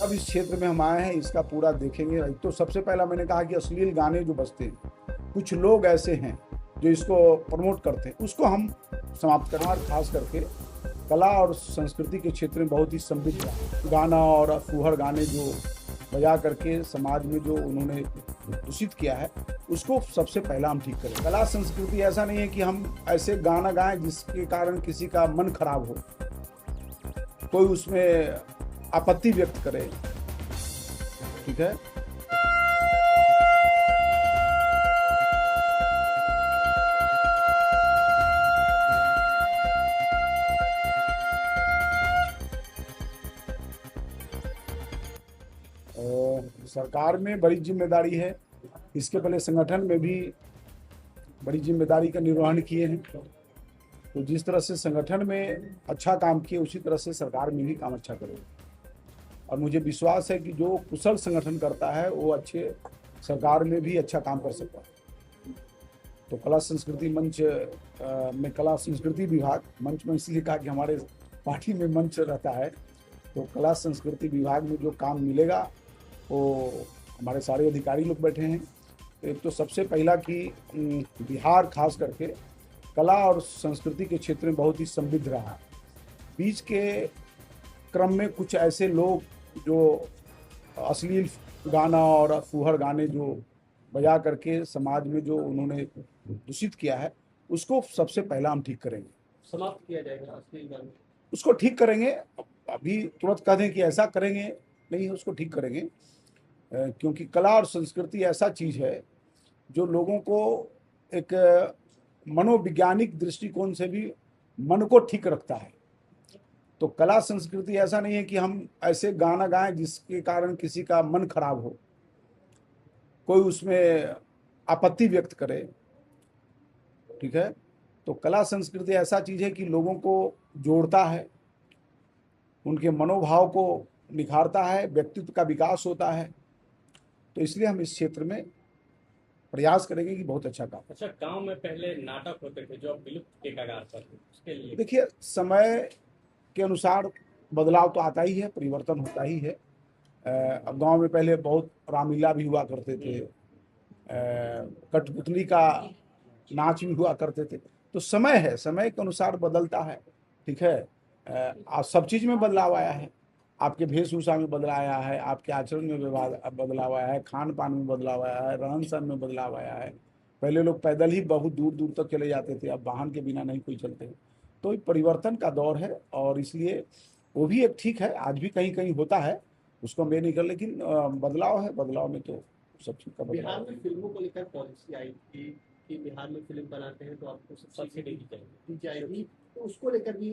अब इस क्षेत्र में हम आए हैं, इसका पूरा देखेंगे। एक तो सबसे पहला मैंने कहा कि अश्लील गाने जो बजते हैं, कुछ लोग ऐसे हैं जो इसको प्रमोट करते हैं, उसको हम समाप्त करें। और खास करके कला और संस्कृति के क्षेत्र में बहुत ही समृद्ध है। गाना और फूहड़ गाने जो बजा करके समाज में जो उन्होंने दूषित किया है, उसको सबसे पहला हम ठीक करें। कला संस्कृति ऐसा नहीं है कि हम ऐसे गाना गाएं जिसके कारण किसी का मन खराब हो, कोई उसमें आपत्ति व्यक्त करे। ठीक है। सरकार में बड़ी जिम्मेदारी है, इसके पहले संगठन में भी बड़ी जिम्मेदारी का निर्वहन किए हैं। तो जिस तरह से संगठन में अच्छा काम किए, उसी तरह से सरकार में भी काम अच्छा करें। और मुझे विश्वास है कि जो कुशल संगठन करता है वो अच्छे सरकार में भी अच्छा काम कर सकता है। तो कला संस्कृति मंच में कला संस्कृति विभाग, मंच में इसलिए कहा कि हमारे पार्टी में मंच रहता है, तो कला संस्कृति विभाग में जो काम मिलेगा वो हमारे सारे अधिकारी लोग बैठे हैं। एक तो सबसे पहला कि बिहार खास करके कला और संस्कृति के क्षेत्र में बहुत ही समृद्ध रहा है। बीच के क्रम में कुछ ऐसे लोग जो अश्लील गाना और फूहड़ गाने जो बजा करके समाज में जो उन्होंने दूषित किया है, उसको सबसे पहला हम ठीक करेंगे, समाप्त किया जाएगा। अश्लील गाने उसको ठीक करेंगे। अभी तुरंत कह दें कि ऐसा करेंगे नहीं, उसको ठीक करेंगे। क्योंकि कला और संस्कृति ऐसा चीज़ है जो लोगों को एक मनोवैज्ञानिक दृष्टिकोण से भी मन को ठीक रखता है। तो कला संस्कृति ऐसा नहीं है कि हम ऐसे गाना गाएं जिसके कारण किसी का मन खराब हो, कोई उसमें आपत्ति व्यक्त करे। ठीक है। तो कला संस्कृति ऐसा चीज़ है कि लोगों को जोड़ता है, उनके मनोभाव को निखारता है, व्यक्तित्व का विकास होता है। तो इसलिए हम इस क्षेत्र में प्रयास करेंगे कि बहुत अच्छा काम। अच्छा, गांव में पहले नाटक होते थे जो अब विलुप्त के कगार पर है, उसके लिए देखिए, समय के अनुसार बदलाव तो आता ही है, परिवर्तन होता ही है। अब गांव में पहले बहुत रामलीला भी हुआ करते थे, कठपुतली का नाच भी हुआ करते थे। तो समय है, समय के अनुसार बदलता है। ठीक है। आज सब चीज़ में बदलाव आया है। आपके वेशभूषा में बदलाव आया है, आपके आचरण में बदलाव आया है, खान पान में बदलाव आया है, रहन सहन में बदलाव आया है। पहले लोग पैदल ही बहुत दूर दूर तक चले जाते थे, अब वाहन के बिना नहीं कोई चलते। तो परिवर्तन का दौर है और इसलिए वो भी एक ठीक है, आज भी कहीं कहीं होता है, उसको मैं नहीं कर, लेकिन बदलाव है, बदलाव में तो सब चीज़ का बिहार बदलाव। में फिल्मों को लेकर पॉलिसी आई थी कि बिहार में फिल्म बनाते हैं तो आपको सब्सिडी दी जाएगी, तो उसको लेकर भी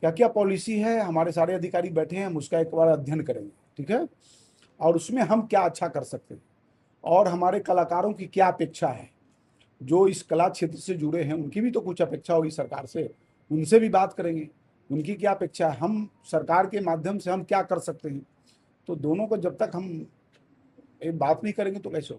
क्या क्या पॉलिसी है, हमारे सारे अधिकारी बैठे हैं, हम उसका एक बार अध्ययन करेंगे। ठीक है। और उसमें हम क्या अच्छा कर सकते हैं और हमारे कलाकारों की क्या अपेक्षा है, जो इस कला क्षेत्र से जुड़े हैं उनकी भी तो कुछ अपेक्षा होगी सरकार से, उनसे भी बात करेंगे, उनकी क्या अपेक्षा है, हम सरकार के माध्यम से हम क्या कर सकते हैं। तो दोनों को जब तक हम एक बात नहीं करेंगे तो कैसे होगा।